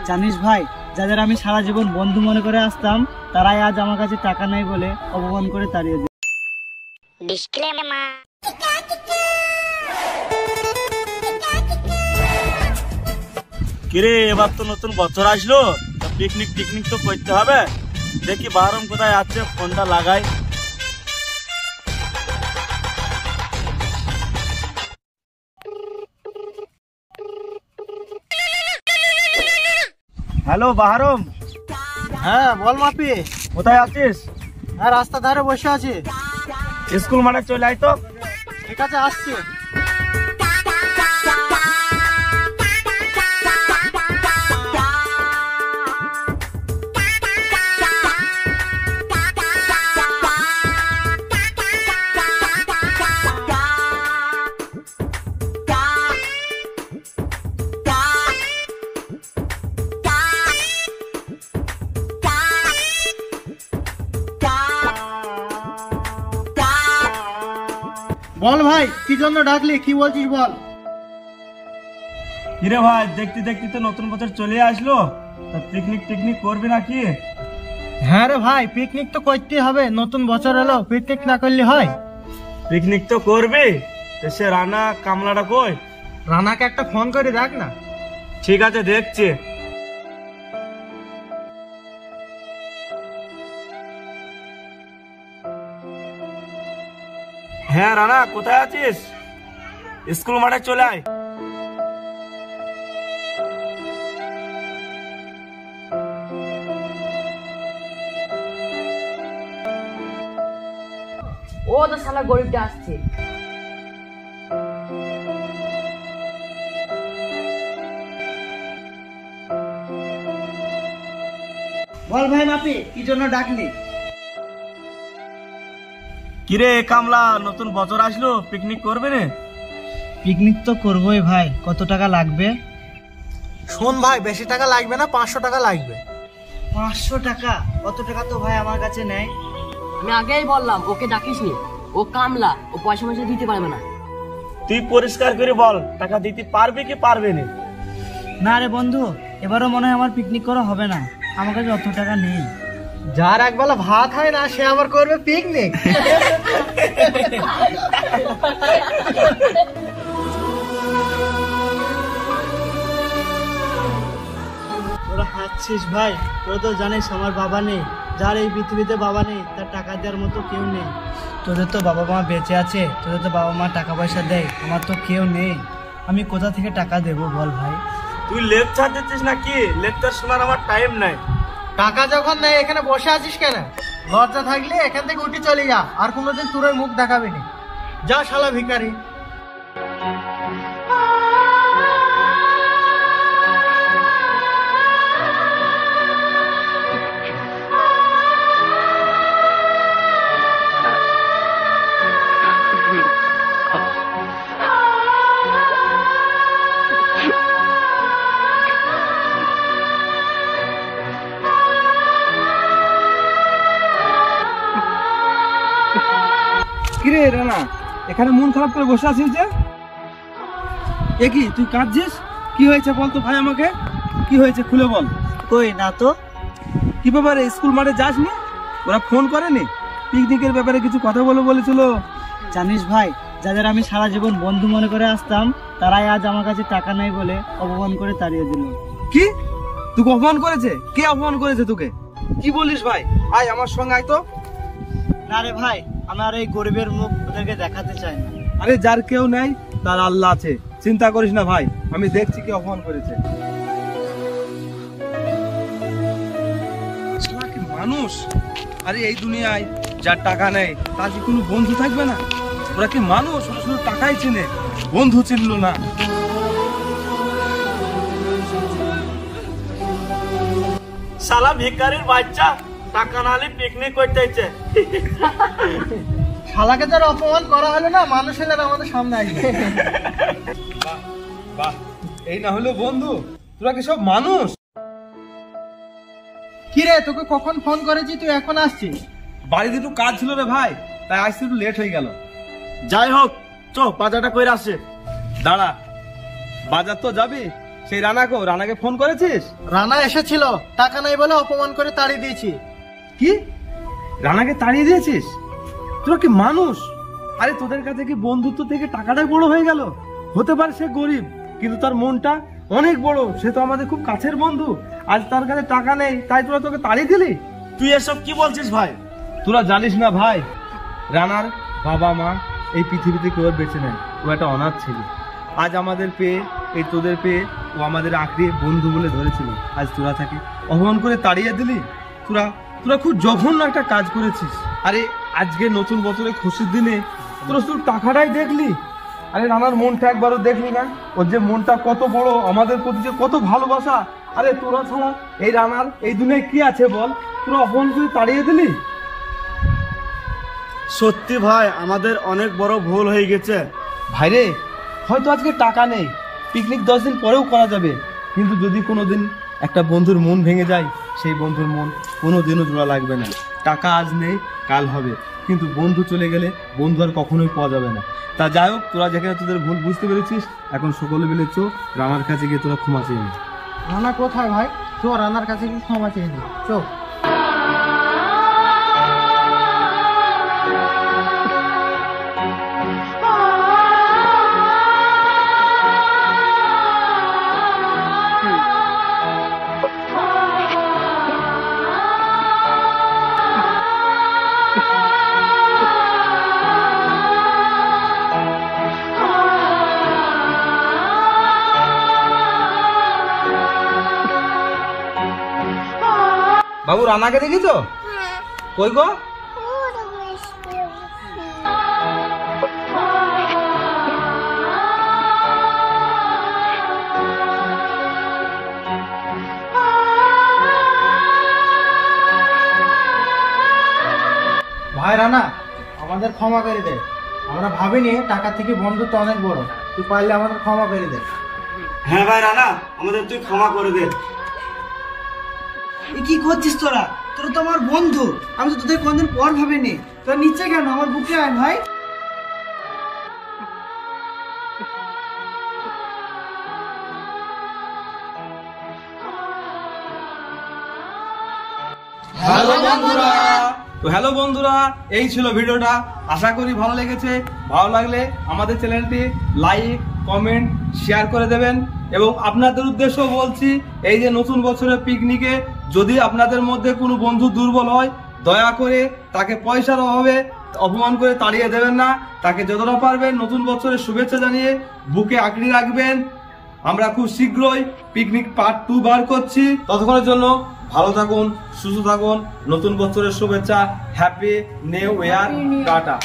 জানিস ভাই, যাদের আমি সারা জীবন বন্ধু মনে করে আসতাম তারাই আজ আমার কাছে টাকা নাই বলে অপমান করে তাড়িয়ে দিল। কিরে, এবার তো নতুন বছর আসলো, পিকনিক টিকনিক তো করতে হবে। দেখি বাহারম কোথায় আছে, ফোনটা লাগাই। হ্যালো বাহারম। হ্যাঁ বল মাপি, কোথায় আছিস? হ্যাঁ রাস্তা ধারে বসে আছি। স্কুল মাঠে চলে আয় তো। ঠিক আছে, আসছি। বল ভাই, কি জন্য ডাকলি, কি বলছিস বল। কিরে ভাই, দেখতে দেখতে তো নতুন বছর চলে আসলো, পিকনিক টিকনিক করবি নাকি? হ্যাঁ রে ভাই, পিকনিক তো করতে হবে, নতুন বছর এলো, পিকনিক না করলে হয়? পিকনিক তো করবি, সে রানা কামলাটা কই? রানাকে একটা ফোন করে দেখ না। ঠিক আছে, দেখছি। হ্যাঁ রানা, কোথায় আছিস? স্কুল মাঠে চলে আয়। ও তো শালা গরিবটা আসছে। বল ভাই মাপি, কি জন্য ডাকলি? কিরে কামলা, নতুন বছর আসলো, পিকনিক করবে রে? পিকনিক তো করবোই ভাই, কত টাকা লাগবে? শোন ভাই, বেশি টাকা লাগবে না, 500 টাকা লাগবে। 500 টাকা? অত টাকা তো ভাই আমার কাছে নেই। আমি আগেই বললাম ওকে ডাকিস নি, ও কামলা, ও পয়সা পয়সা দিতে পারবে না। তুই পরিষ্কার করে বল, টাকা দিতে পারবে কি পারবে না? না রে বন্ধু, এবারও মনে হয় আমার পিকনিক করা হবে না, আমার কাছে অত টাকা নেই। যার একবেলা ভাত হয় না সে আবার করবে পিকনিক? তোরা হাসছিস ভাই, তোরা তো জানিস আমার বাবা নেই। যার এই পৃথিবীতে বাবা নেই তার টাকা দেওয়ার মতো কেউ নেই। তোদের তো বাবা মা বেঁচে আছে, তোদের তো বাবা মা টাকা পয়সা দেয়, আমার তো কেউ নেই। আমি কোথা থেকে টাকা দেবো বল ভাই? তুই লেকচার দিচ্ছিস নাকি? লেকচার শোনার আমার টাইম নাই। টাকা যখন নেই এখানে বসে আছিস কেন? লজ্জা থাকলে এখান থেকে উঠে চলে যা, আর কোনোদিন তোর মুখ দেখাবি না। যা শালা ভিখারি। কিরে রানা, এখানে মন খারাপ করে বসে আছিস যে? এ কি, তুই কাঁদছিস? কি হয়েছে বল তো ভাই আমাকে, কি হয়েছে খুলে বল। কই না তো। কি ব্যাপারে, স্কুল মাঠে যাসনি? ওরা ফোন করেনি পিকনিকের ব্যাপারে কিছু কথা বলেছিল? জানিস ভাই, যাদের আমি সারা জীবন বন্ধু মনে করে আসতাম তারাই আজ আমার কাছে টাকা নাই বলে অপমান করে তাড়িয়ে দিল। কি, তোকে অপমান করেছে? কে অপমান করেছে তোকে? কি বলিস ভাই? আয় আমার সঙ্গে আয় তো। না রে ভাই, আমার এই গরিবের মুখ ওদেরকে দেখাতে চাই না। আরে যার কেউ নেই তার আল্লাহ আছে, চিন্তা করিস না ভাই, আমি দেখছি কে অপমান করেছে। মানুষ, আরে এই দুনিয়ায় যার টাকা নেই তার কি কোনো বন্ধু থাকবে না? ওরা কি মানুষ? ওরা শুধু টাকাই চেনে, বন্ধু চিনলো না। শালা ভিখারির বাচ্চা, টাকা নালে পিকনিক করতে ইচ্ছে। শালাকে যারা অপমান করা হলো না, মানুষ হলে আমাদের সামনে আসবে। বাহ, এই না হলো বন্ধু, তোরা কি সব মানুষ? কি রে, তোকে কখন ফোন করেছি, তুই এখন আসছিস? বাড়িতে একটু কাজ ছিল রে ভাই, তাই আসতে একটু লেট হয়ে গেল। যাই হোক, চ বাজারটা কইরা আসে। দাঁড়া, বাজার তো যাবি, সেই রানাকে ফোন করেছিস? রানা এসেছিল, টাকা নাই বলে অপমান করে তাড়িয়ে দিয়েছি। কি, রানাকে তাড়িয়ে দিয়েছিস? তোরা কি মানুষ? আরে তোদের কাছে কি বন্ধুত্ব থেকে টাকাটাই বড় হয়ে গেল? হতে পারে সে গরিব, কিন্তু তার মনটা অনেক বড়। সে তো আমাদের খুব কাছের বন্ধু। আজ তার কাছে টাকা নেই, তাই তোরা তোকে তাড়িয়ে দিলি? তুই এসব কি বলছিস ভাই? তোরা জানিস না ভাই, রানার বাবা মা এই পৃথিবীতে কেউ আর বেঁচে নেয়। ও একটা অনাথ ছিল। আজ আমাদের পেয়ে, এই তোদের পেয়ে ও আমাদের আঁকড়ে বন্ধু বলে ধরেছিল। আজ তোরা তাকে অপমান করে তাড়িয়ে দিলি। তোরা খুব জঘন্য একটা কাজ করেছিস। আরে আজকে নতুন বছরের খুশির দিনে তোরা শুধু টাকাটাই দেখলি। আরে রানার মনটা একবারও দেখলি না? ওর যে মনটা কত বড়, আমাদের প্রতি যে কত ভালোবাসা। আরে তোরা ছাড়া এই রানার এই দুনিয়ায় কি আছে বল? তোরা অপমান করে তাড়িয়ে দিলি। সত্যি ভাই, আমাদের অনেক বড় ভুল হয়ে গেছে। ভাইরে, হয়তো আজকে টাকা নেই, পিকনিক 10 দিন পরেও করা যাবে, কিন্তু যদি কোনোদিন একটা বন্ধুর মন ভেঙে যায়, সেই বন্ধুর মন কোনোদিনও জোড়া লাগবে না। টাকা আজ নেই, কাল হবে, কিন্তু বন্ধু চলে গেলে বন্ধু আর কখনোই পাওয়া যাবে না। তা যাই হোক, তোরা যেখানে তোদের ভুল বুঝতে পেরেছিস, এখন সকলে মিলে চো রানার কাছে গিয়ে তোরা ক্ষমা চেয়ে নে। রানা কোথায় ভাই? চো রানার কাছে কি ক্ষমা চেয়ে নি, চো। বাবু, রানাকে দেখেছো? কই গো? ভাই রানা, আমাদের ক্ষমা করে দে। আমরা ভাবিনি টাকা থেকে বন্ধুত্ব অনেক বড়। তুই পারলে আমাদের ক্ষমা করে দে। হ্যাঁ ভাই রানা, আমাদের তুই ক্ষমা করে দে। কি করছিস তোরা? তোরা তো আমার বন্ধু, আমি তো তোদের কোনদিন পর ভাবিনি। তোরা নিচে কেন? আমার বুকে আয় ভাই। হ্যালো বন্ধুরা, এই ছিল ভিডিওটা। আশা করি ভালো লেগেছে। ভালো লাগলে আমাদের চ্যানেলটি লাইক, কমেন্ট, শেয়ার করে দেবেন। এবং আপনাদের উদ্দেশ্য বলছি, এই যে নতুন বছরের পিকনিকে যদি আপনাদের মধ্যে কোনো বন্ধু দুর্বল হয়, দয়া করে তাকে পয়সার অভাবে অপমান করে তাড়িয়ে দেবেন না। তাকে যতটা পারবেন নতুন বছরের শুভেচ্ছা জানিয়ে বুকে আঁকড়ে রাখবেন। আমরা খুব শীঘ্রই পিকনিক পার্ট 2 বার করছি। ততক্ষণের জন্য ভালো থাকুন, সুস্থ থাকুন। নতুন বছরের শুভেচ্ছা। Happy new year. টাটা।